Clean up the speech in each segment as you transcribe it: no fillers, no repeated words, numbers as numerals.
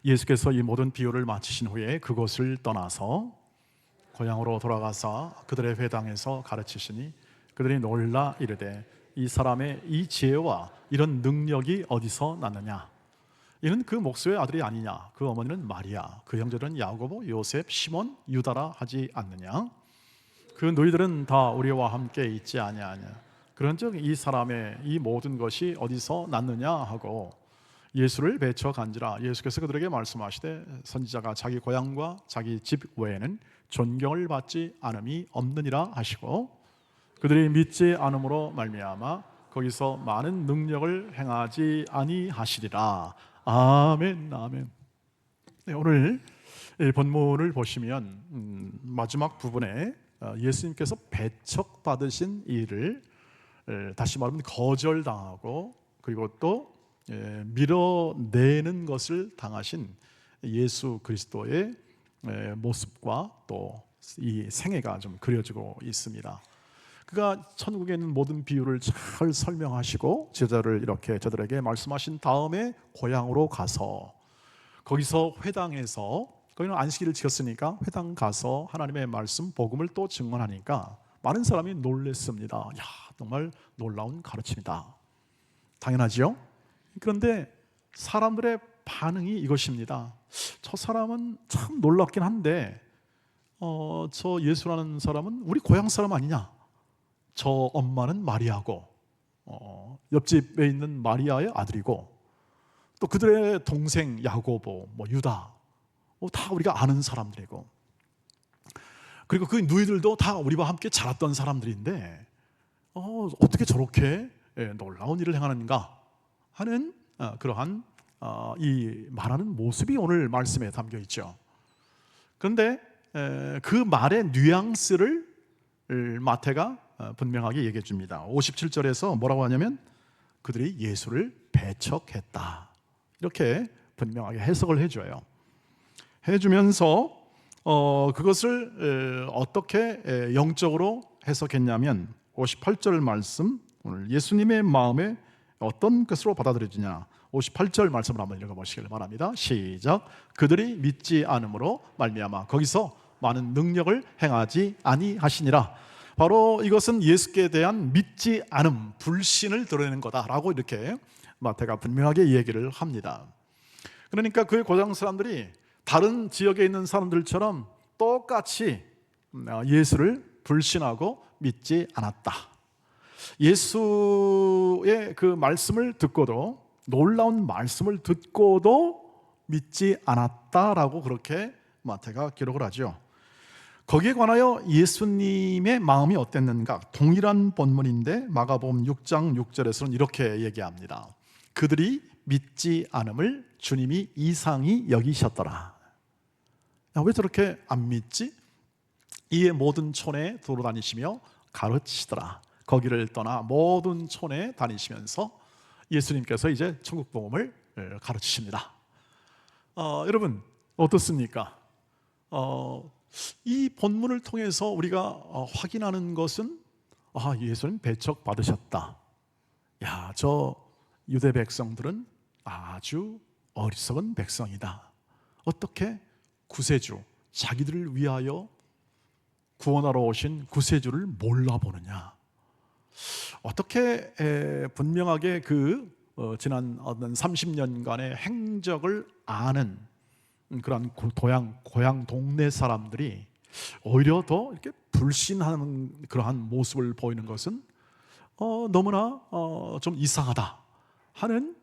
예수께서 이 모든 비유를 마치신 후에 그곳을 떠나서 고향으로 돌아가사 그들의 회당에서 가르치시니 그들이 놀라 이르되 이 사람의 이 지혜와 이런 능력이 어디서 났느냐? 이는 그 목수의 아들이 아니냐? 그 어머니는 마리아, 그 형제들은 야고보, 요셉, 시몬, 유다라 하지 않느냐? 그 너희들은 다 우리와 함께 있지 아니하냐? 그런즉 이 사람의 이 모든 것이 어디서 났느냐 하고 예수를 배쳐 간지라. 예수께서 그들에게 말씀하시되 선지자가 자기 고향과 자기 집 외에는 존경을 받지 않음이 없느니라 하시고 그들이 믿지 않음으로 말미암아 거기서 많은 능력을 행하지 아니하시리라. 아멘, 아멘. 네, 오늘 이 본문을 보시면 마지막 부분에 예수님께서 배척받으신 일을 다시 말하면 거절당하고 그리고 또 밀어내는 것을 당하신 예수 그리스도의 모습과 또 이 생애가 좀 그려지고 있습니다. 그가 천국에 있는 모든 비유를 잘 설명하시고 제자를 이렇게 저들에게 말씀하신 다음에 고향으로 가서 거기서 회당에서 거기는 안식일을 지켰으니까 회당 가서 하나님의 말씀 복음을 또 증언하니까 많은 사람이 놀랬습니다. 야, 정말 놀라운 가르침이다. 당연하지요? 그런데 사람들의 반응이 이것입니다. 저 사람은 참 놀랍긴 한데 저 예수라는 사람은 우리 고향 사람 아니냐? 저 엄마는 마리아고 옆집에 있는 마리아의 아들이고 또 그들의 동생 야고보, 유다 다 우리가 아는 사람들이고 그리고 그 누이들도 다 우리와 함께 자랐던 사람들인데 어떻게 저렇게 놀라운 일을 행하는가 하는 그러한 이 말하는 모습이 오늘 말씀에 담겨 있죠. 그런데 그 말의 뉘앙스를 마태가 분명하게 얘기해 줍니다. 57절에서 뭐라고 하냐면 그들이 예수를 배척했다 이렇게 분명하게 해석을 해줘요. 해주면서 그것을 어떻게 영적으로 해석했냐면 58절 말씀, 오늘 예수님의 마음에 어떤 것으로 받아들여지냐 58절 말씀을 한번 읽어보시길 바랍니다. 시작. 그들이 믿지 않음으로 말미암아 거기서 많은 능력을 행하지 아니하시니라. 바로 이것은 예수께 대한 믿지 않음, 불신을 드러내는 거다라고 이렇게 마태가 분명하게 얘기를 합니다. 그러니까 그의 고장 사람들이 다른 지역에 있는 사람들처럼 똑같이 예수를 불신하고 믿지 않았다. 예수의 그 말씀을 듣고도 놀라운 말씀을 듣고도 믿지 않았다라고 그렇게 마태가 기록을 하죠. 거기에 관하여 예수님의 마음이 어땠는가? 동일한 본문인데 마가복음 6장 6절에서는 이렇게 얘기합니다. 그들이 믿지 않음을 주님이 이상히 여기셨더라. 야, 왜 저렇게 안 믿지? 이에 모든 촌에 돌아다니시며 가르치시더라. 거기를 떠나 모든 촌에 다니시면서 예수님께서 이제 천국 복음을 가르치십니다. 여러분 어떻습니까? 이 본문을 통해서 우리가 확인하는 것은 예수님 배척 받으셨다. 야, 저 유대 백성들은 아주 어리석은 백성이다. 어떻게 구세주, 자기들을 위하여 구원하러 오신 구세주를 몰라보느냐? 어떻게 분명하게 그 지난 어떤 30년간의 행적을 아는 그런 고향 동네 사람들이 오히려 더 이렇게 불신하는 그러한 모습을 보이는 것은 너무나 좀 이상하다 하는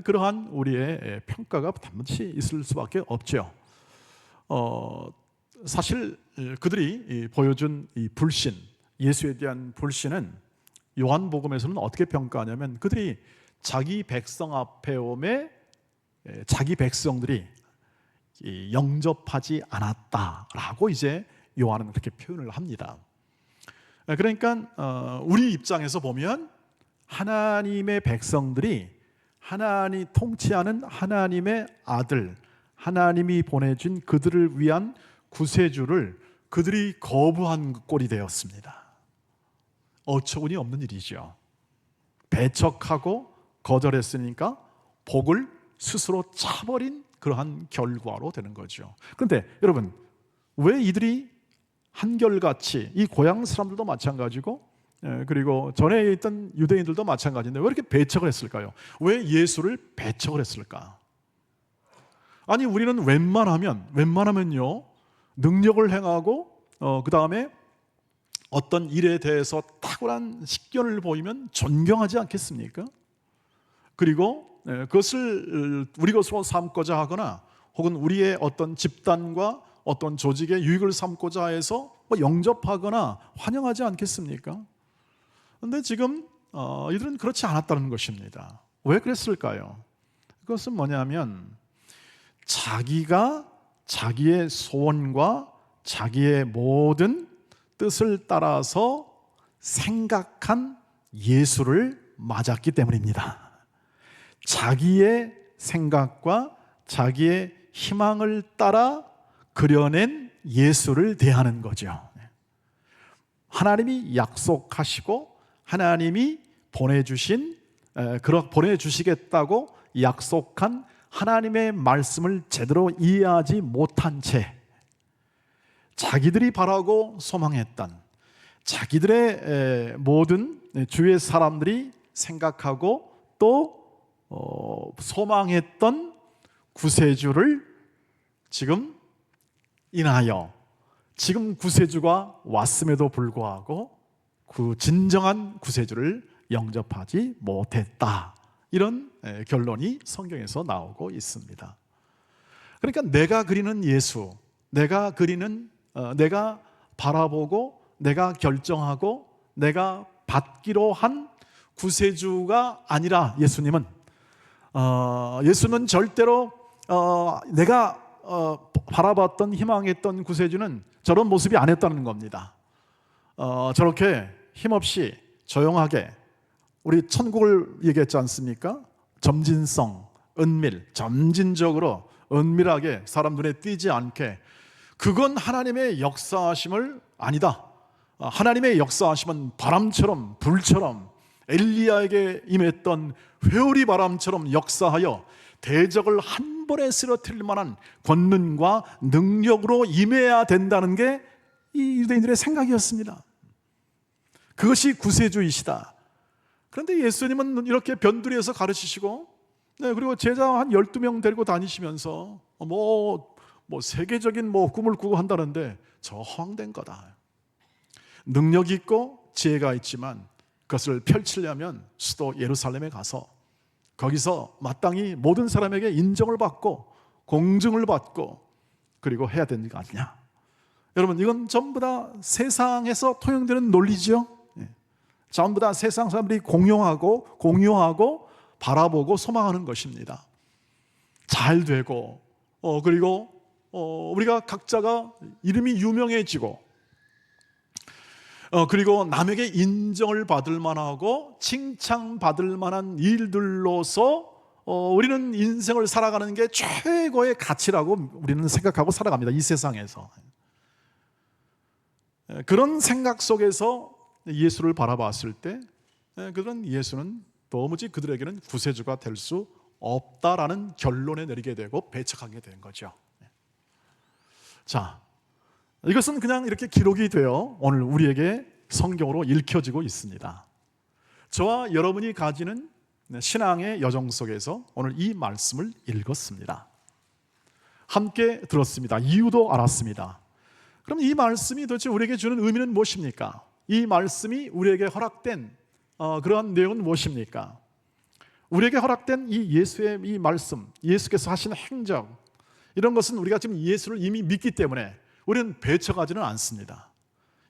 그러한 우리의 평가가 반드시 있을 수밖에 없죠. 사실 그들이 보여준 이 불신, 예수에 대한 불신은 요한복음에서는 어떻게 평가하냐면 그들이 자기 백성 앞에 오매 자기 백성들이 영접하지 않았다라고 이제 요한은 그렇게 표현을 합니다. 그러니까 우리 입장에서 보면 하나님의 백성들이 하나님 통치하는 하나님의 아들, 하나님이 보내준 그들을 위한 구세주를 그들이 거부한 꼴이 되었습니다. 어처구니 없는 일이죠. 배척하고 거절했으니까 복을 스스로 차버린 그러한 결과로 되는 거죠. 그런데 여러분, 왜 이들이 한결같이, 이 고향 사람들도 마찬가지고 그리고 전에 있던 유대인들도 마찬가지인데 왜 이렇게 배척을 했을까요? 왜 예수를 배척을 했을까? 아니, 우리는 웬만하면요 능력을 행하고 그 다음에 어떤 일에 대해서 탁월한 식견을 보이면 존경하지 않겠습니까? 그리고 그것을 우리 것으로 삼고자 하거나 혹은 우리의 어떤 집단과 어떤 조직의 유익을 삼고자 해서 영접하거나 환영하지 않겠습니까? 그런데 지금 이들은 그렇지 않았다는 것입니다. 왜 그랬을까요? 그것은 뭐냐면 자기가 자기의 소원과 자기의 모든 뜻을 따라서 생각한 예수를 맞았기 때문입니다. 자기의 생각과 자기의 희망을 따라 그려낸 예수를 대하는 거죠. 하나님이 약속하시고 하나님이 보내주시겠다고 약속한 하나님의 말씀을 제대로 이해하지 못한 채 자기들이 바라고 소망했던, 자기들의 모든 주위의 사람들이 생각하고 또 소망했던 구세주를 지금 인하여 지금 구세주가 왔음에도 불구하고 그 진정한 구세주를 영접하지 못했다, 이런 결론이 성경에서 나오고 있습니다. 그러니까 내가 그리는 예수, 내가 바라보고 내가 결정하고 내가 받기로 한 구세주가 아니라 예수는 절대로 내가 바라봤던 희망했던 구세주는 저런 모습이 아니었다는 겁니다. 저렇게 힘없이 조용하게, 우리 천국을 얘기했지 않습니까? 점진성, 점진적으로 은밀하게 사람 눈에 띄지 않게, 그건 하나님의 역사하심을 아니다. 하나님의 역사하심은 바람처럼 불처럼 엘리야에게 임했던 회오리 바람처럼 역사하여 대적을 한 번에 쓰러뜨릴 만한 권능과 능력으로 임해야 된다는 게 이 유대인들의 생각이었습니다. 그것이 구세주이시다. 그런데 예수님은 이렇게 변두리에서 가르치시고 그리고 제자 한 12명 데리고 다니시면서 세계적인 꿈을 꾸고 한다는데 저 허황된 거다. 능력이 있고 지혜가 있지만 그것을 펼치려면 수도 예루살렘에 가서 거기서 마땅히 모든 사람에게 인정을 받고 공증을 받고 그리고 해야 되는 거 아니냐. 여러분, 이건 전부 다 세상에서 통용되는 논리죠. 전부 다 세상 사람들이 공유하고 바라보고 소망하는 것입니다. 잘 되고 그리고 우리가 각자가 이름이 유명해지고 그리고 남에게 인정을 받을 만하고 칭찬받을 만한 일들로서 우리는 인생을 살아가는 게 최고의 가치라고 우리는 생각하고 살아갑니다. 이 세상에서. 그런 생각 속에서 예수를 바라봤을 때 그런 예수는 도무지 그들에게는 구세주가 될 수 없다라는 결론에 내리게 되고 배척하게 된 거죠. 자, 이것은 그냥 이렇게 기록이 되어 오늘 우리에게 성경으로 읽혀지고 있습니다. 저와 여러분이 가지는 신앙의 여정 속에서 오늘 이 말씀을 읽었습니다. 함께 들었습니다. 이유도 알았습니다. 그럼 이 말씀이 도대체 우리에게 주는 의미는 무엇입니까? 이 말씀이 우리에게 허락된 그러한 내용은 무엇입니까? 우리에게 허락된 이 예수의 이 말씀, 예수께서 하신 행적, 이런 것은 우리가 지금 예수를 이미 믿기 때문에 우리는 배척하지는 않습니다.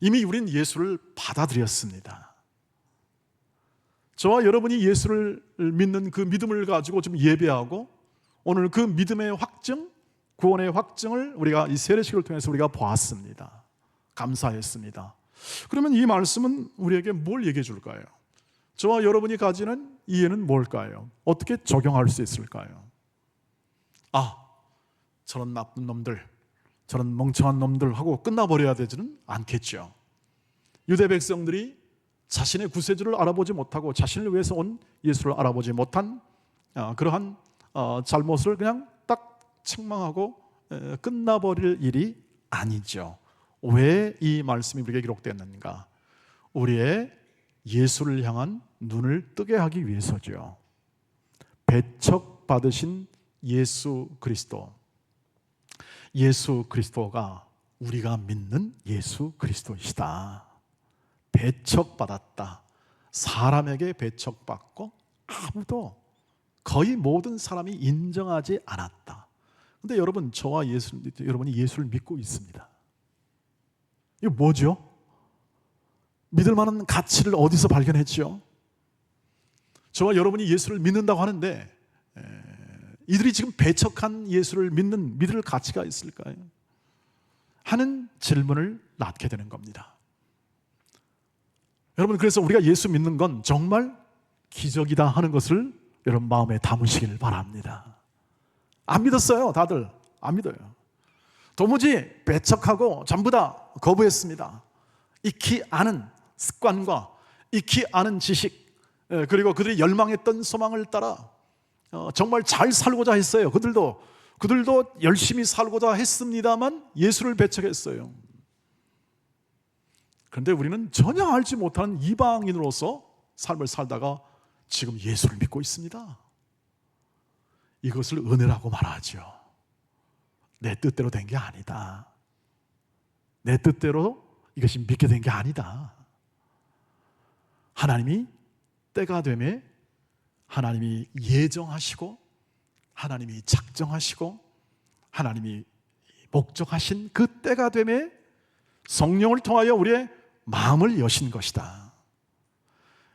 이미 우리는 예수를 받아들였습니다. 저와 여러분이 예수를 믿는 그 믿음을 가지고 좀 예배하고 오늘 그 믿음의 확증, 구원의 확증을 우리가 이 세례식을 통해서 우리가 보았습니다. 감사했습니다. 그러면 이 말씀은 우리에게 뭘 얘기해 줄까요? 저와 여러분이 가지는 이해는 뭘까요? 어떻게 적용할 수 있을까요? 저런 나쁜 놈들, 저런 멍청한 놈들 하고 끝나버려야 되지는 않겠죠. 유대 백성들이 자신의 구세주를 알아보지 못하고 자신을 위해서 온 예수를 알아보지 못한 그러한 잘못을 그냥 딱 책망하고 끝나버릴 일이 아니죠. 왜 이 말씀이 우리에게 기록됐는가? 우리의 예수를 향한 눈을 뜨게 하기 위해서죠. 배척받으신 예수 그리스도, 예수 그리스도가 우리가 믿는 예수 그리스도이시다. 배척받았다. 사람에게 배척받고 아무도, 거의 모든 사람이 인정하지 않았다. 근데 여러분, 여러분이 예수를 믿고 있습니다. 이거 뭐죠? 믿을 만한 가치를 어디서 발견했죠? 저와 여러분이 예수를 믿는다고 하는데 이들이 지금 배척한 예수를 믿을 가치가 있을까요? 하는 질문을 낳게 되는 겁니다. 여러분, 그래서 우리가 예수 믿는 건 정말 기적이다 하는 것을 여러분 마음에 담으시길 바랍니다. 안 믿었어요. 다들 안 믿어요. 도무지 배척하고 전부 다 거부했습니다. 익히 아는 습관과 익히 아는 지식, 그리고 그들이 열망했던 소망을 따라 정말 잘 살고자 했어요. 그들도 열심히 살고자 했습니다만 예수를 배척했어요. 그런데 우리는 전혀 알지 못하는 이방인으로서 삶을 살다가 지금 예수를 믿고 있습니다. 이것을 은혜라고 말하죠. 내 뜻대로 된 게 아니다. 내 뜻대로 이것이 믿게 된 게 아니다. 하나님이 때가 되매 하나님이 예정하시고 하나님이 작정하시고 하나님이 목적하신 그 때가 되매 성령을 통하여 우리의 마음을 여신 것이다.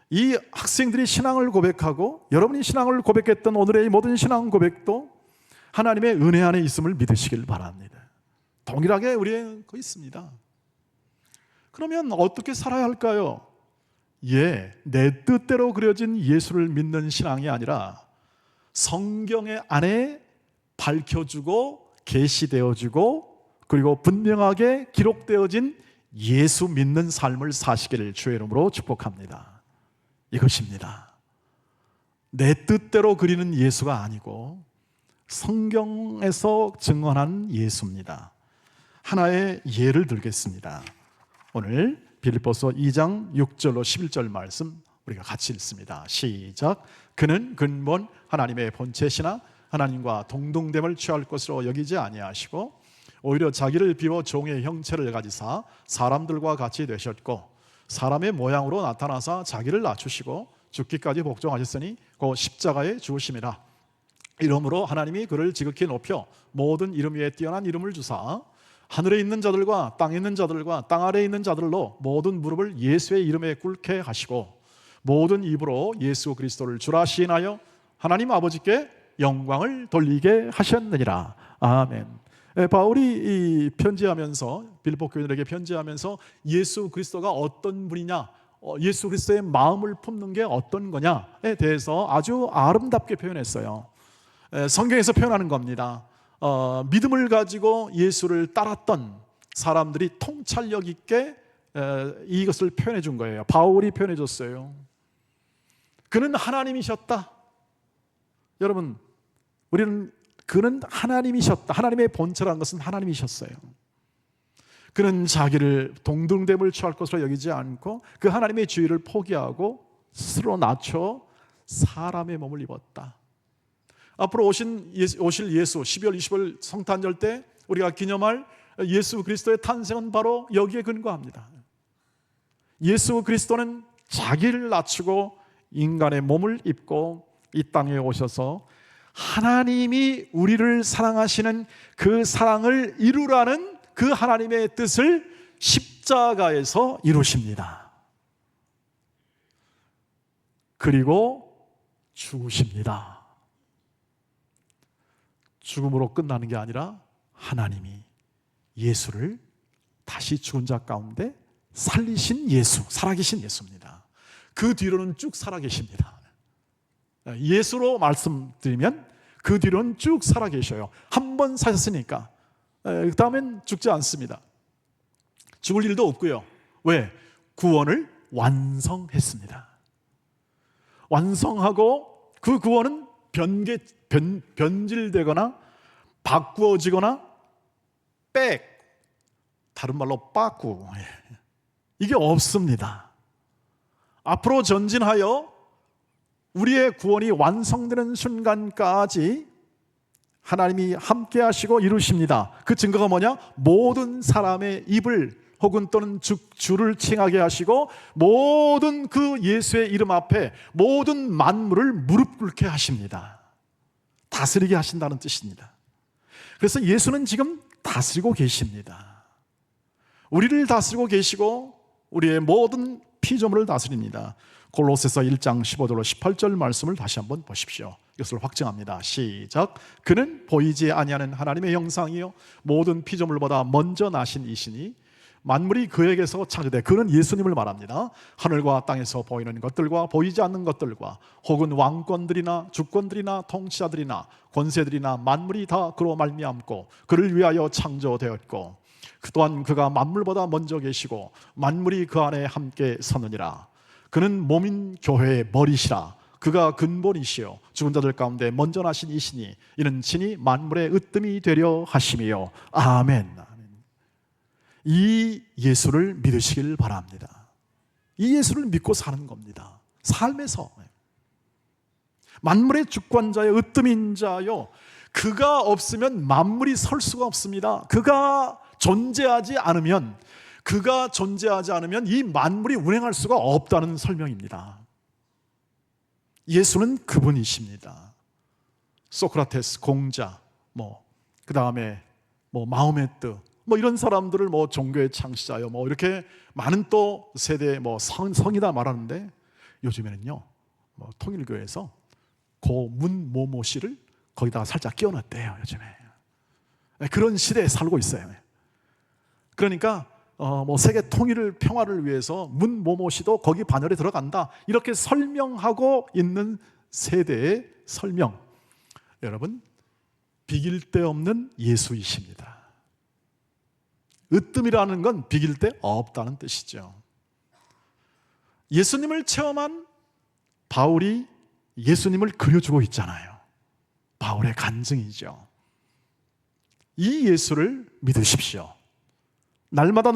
이 학생들이 신앙을 고백하고 여러분이 신앙을 고백했던 오늘의 이 모든 신앙 고백도 하나님의 은혜 안에 있음을 믿으시길 바랍니다. 동일하게 우리의 거 있습니다. 그러면 어떻게 살아야 할까요? 내 뜻대로 그려진 예수를 믿는 신앙이 아니라 성경의 안에 밝혀주고 계시되어지고 그리고 분명하게 기록되어진 예수 믿는 삶을 사시기를 주의 이름으로 축복합니다. 이것입니다. 내 뜻대로 그리는 예수가 아니고 성경에서 증언한 예수입니다. 하나의 예를 들겠습니다. 오늘 빌립보서 2장 6절로 11절 말씀 우리가 같이 읽습니다. 시작. 그는 근본 하나님의 본체시나 하나님과 동등됨을 취할 것으로 여기지 아니하시고 오히려 자기를 비워 종의 형체를 가지사 사람들과 같이 되셨고 사람의 모양으로 나타나사 자기를 낮추시고 죽기까지 복종하셨으니 그 십자가에 죽으심이라. 이러므로 하나님이 그를 지극히 높여 모든 이름 위에 뛰어난 이름을 주사 하늘에 있는 자들과 땅에 있는 자들과 땅 아래에 있는 자들로 모든 무릎을 예수의 이름에 꿇게 하시고 모든 입으로 예수 그리스도를 주라 시인하여 하나님 아버지께 영광을 돌리게 하셨느니라. 아멘. 바울이 편지하면서 빌립보 교인들에게 편지하면서 예수 그리스도가 어떤 분이냐, 예수 그리스도의 마음을 품는 게 어떤 거냐에 대해서 아주 아름답게 표현했어요. 성경에서 표현하는 겁니다. 믿음을 가지고 예수를 따랐던 사람들이 통찰력 있게 이것을 표현해 준 거예요. 바울이 표현해 줬어요. 그는 하나님이셨다. 여러분, 그는 하나님이셨다. 하나님의 본체라는 것은 하나님이셨어요. 그는 자기를 동등됨을 취할 것으로 여기지 않고 그 하나님의 주의를 포기하고 스스로 낮춰 사람의 몸을 입었다. 앞으로 오실 예수 12월 20일 성탄절 때 우리가 기념할 예수 그리스도의 탄생은 바로 여기에 근거합니다. 예수 그리스도는 자기를 낮추고 인간의 몸을 입고 이 땅에 오셔서 하나님이 우리를 사랑하시는 그 사랑을 이루라는 그 하나님의 뜻을 십자가에서 이루십니다. 그리고 죽으십니다. 죽음으로 끝나는 게 아니라 하나님이 예수를 다시 죽은 자 가운데 살리신 예수, 살아계신 예수입니다. 그 뒤로는 쭉 살아계십니다. 예수로 말씀드리면 그 뒤로는 쭉 살아계셔요. 한 번 사셨으니까 그 다음엔 죽지 않습니다. 죽을 일도 없고요. 왜? 구원을 완성했습니다. 완성하고 그 구원은 변질되거나 바꾸어지거나 다른 말로 빠꾸, 이게 없습니다. 앞으로 전진하여 우리의 구원이 완성되는 순간까지 하나님이 함께 하시고 이루십니다. 그 증거가 뭐냐? 모든 사람의 입을 혹은 또는 주를 칭하게 하시고 모든 그 예수의 이름 앞에 모든 만물을 무릎 꿇게 하십니다. 다스리게 하신다는 뜻입니다. 그래서 예수는 지금 다스리고 계십니다. 우리를 다스리고 계시고 우리의 모든 피조물을 다스립니다. 골로새서 1장 15절로 18절 말씀을 다시 한번 보십시오. 이것을 확증합니다. 시작. 그는 보이지 아니하는 하나님의 형상이요 모든 피조물보다 먼저 나신 이시니 만물이 그에게서 창조돼. 그는 예수님을 말합니다. 하늘과 땅에서 보이는 것들과 보이지 않는 것들과 혹은 왕권들이나 주권들이나 통치자들이나 권세들이나 만물이 다 그로 말미암고 그를 위하여 창조되었고 또한 그가 만물보다 먼저 계시고 만물이 그 안에 함께 서느니라. 그는 몸인 교회의 머리시라. 그가 근본이시요 죽은 자들 가운데 먼저 나신 이시니 이는 친히 만물의 으뜸이 되려 하심이요. 아멘. 이 예수를 믿으시길 바랍니다. 이 예수를 믿고 사는 겁니다. 삶에서 만물의 주권자요 으뜸인 자요, 그가 없으면 만물이 설 수가 없습니다. 그가 존재하지 않으면 이 만물이 운행할 수가 없다는 설명입니다. 예수는 그분이십니다. 소크라테스, 공자, 그 다음에 마호메트, 이런 사람들을 종교의 창시자요, 이렇게 많은 또 세대 성이다 말하는데, 요즘에는요, 통일교회에서 고 문모모 씨를 거기다가 살짝 끼워놨대요. 요즘에 그런 시대에 살고 있어요. 그러니까 세계 통일을 평화를 위해서 문모모 씨도 거기 반열에 들어간다, 이렇게 설명하고 있는 세대의 설명. 여러분, 비길 데 없는 예수이십니다. 으뜸이라는 건 비길 데 없다는 뜻이죠. 예수님을 체험한 바울이 예수님을 그려주고 있잖아요. 바울의 간증이죠. 이 예수를 믿으십시오. 날마다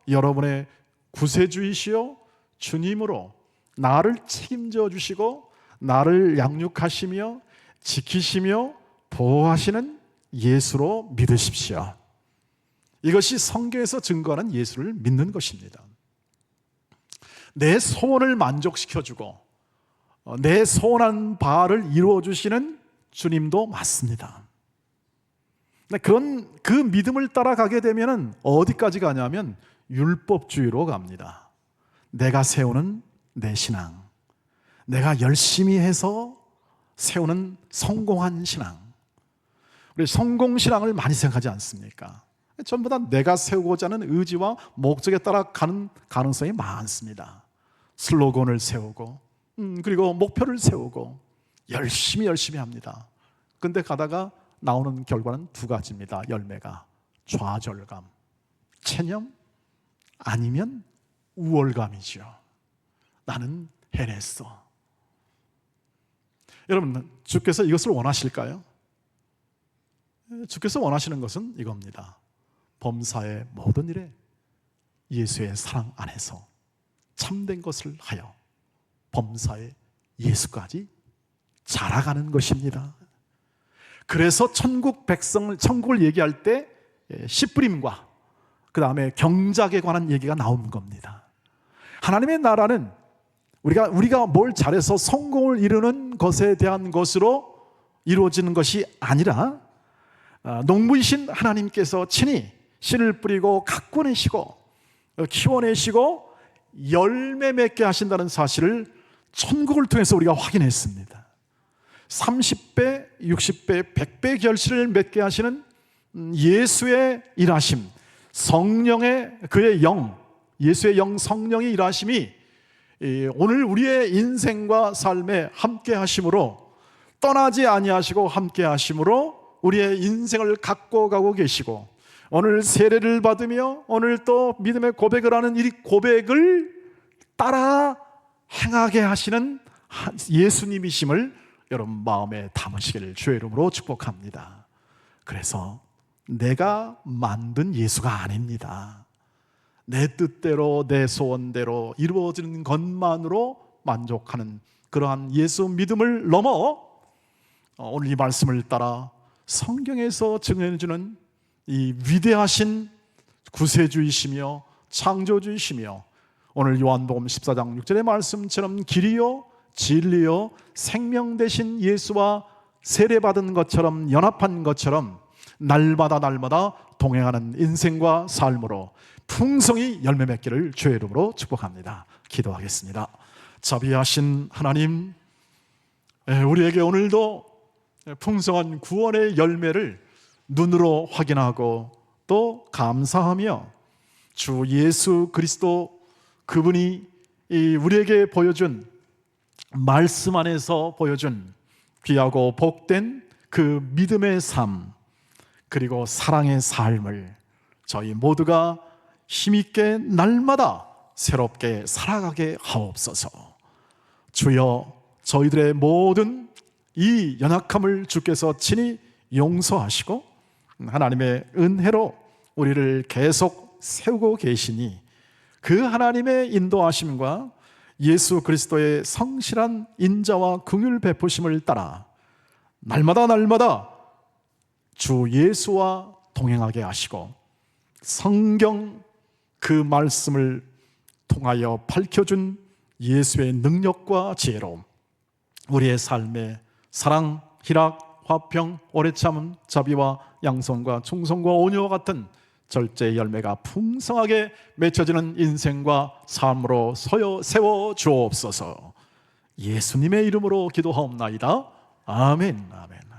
여러분의 구세주이시요 주님으로 나를 책임져 주시고 나를 양육하시며 지키시며 보호하시는 예수로 믿으십시오. 이것이 성경에서 증거하는 예수를 믿는 것입니다. 내 소원을 만족시켜주고 내 소원한 바를 이루어주시는 주님도 맞습니다. 그 믿음을 따라가게 되면 어디까지 가냐면 율법주의로 갑니다. 내가 세우는 내 신앙, 내가 열심히 해서 세우는 성공한 신앙. 우리 성공신앙을 많이 생각하지 않습니까? 전부 다 내가 세우고자 하는 의지와 목적에 따라 가는 가능성이 많습니다. 슬로건을 세우고 그리고 목표를 세우고 열심히 합니다. 근데 가다가 나오는 결과는 두 가지입니다. 열매가 좌절감, 체념, 아니면 우월감이죠. 나는 해냈어. 여러분, 주께서 이것을 원하실까요? 주께서 원하시는 것은 이겁니다. 범사의 모든 일에 예수의 사랑 안에서 참된 것을 하여 범사의 예수까지 자라가는 것입니다. 그래서 천국을 얘기할 때 씨뿌림과 그 다음에 경작에 관한 얘기가 나오는 겁니다. 하나님의 나라는 우리가 뭘 잘해서 성공을 이루는 것에 대한 것으로 이루어지는 것이 아니라 농부이신 하나님께서 친히 씨를 뿌리고 가꾸내시고 키워내시고 열매 맺게 하신다는 사실을 천국을 통해서 우리가 확인했습니다. 30배, 60배, 100배 결실을 맺게 하시는 예수의 일하심, 성령의 그의 영, 예수의 영 성령의 일하심이 오늘 우리의 인생과 삶에 함께 하심으로, 떠나지 아니하시고 함께 하심으로 우리의 인생을 갖고 가고 계시고, 오늘 세례를 받으며 오늘 또 믿음의 고백을 하는 이 고백을 따라 행하게 하시는 예수님이심을 여러분 마음에 담으시기를 주의 이름으로 축복합니다. 그래서 내가 만든 예수가 아닙니다. 내 뜻대로 내 소원대로 이루어지는 것만으로 만족하는 그러한 예수 믿음을 넘어 오늘 이 말씀을 따라 성경에서 증언해주는 이 위대하신 구세주이시며 창조주이시며 오늘 요한복음 14장 6절의 말씀처럼 길이요 진리요 생명 되신 예수와 세례받은 것처럼 연합한 것처럼 날마다 동행하는 인생과 삶으로 풍성히 열매 맺기를 주의 이름으로 축복합니다. 기도하겠습니다. 자비하신 하나님, 우리에게 오늘도 풍성한 구원의 열매를 눈으로 확인하고 또 감사하며 주 예수 그리스도 그분이 우리에게 보여준 말씀 안에서 보여준 귀하고 복된 그 믿음의 삶 그리고 사랑의 삶을 저희 모두가 힘있게 날마다 새롭게 살아가게 하옵소서. 주여, 저희들의 모든 이 연약함을 주께서 친히 용서하시고 하나님의 은혜로 우리를 계속 세우고 계시니 그 하나님의 인도하심과 예수 그리스도의 성실한 인자와 긍휼 베푸심을 따라 날마다 주 예수와 동행하게 하시고 성경 그 말씀을 통하여 밝혀준 예수의 능력과 지혜로 우리의 삶에 사랑, 희락, 화평, 오래 참음, 자비와 양선과 충성과 온유와 같은 절제의 열매가 풍성하게 맺혀지는 인생과 삶으로 세워 주옵소서. 예수님의 이름으로 기도하옵나이다. 아멘. 아멘.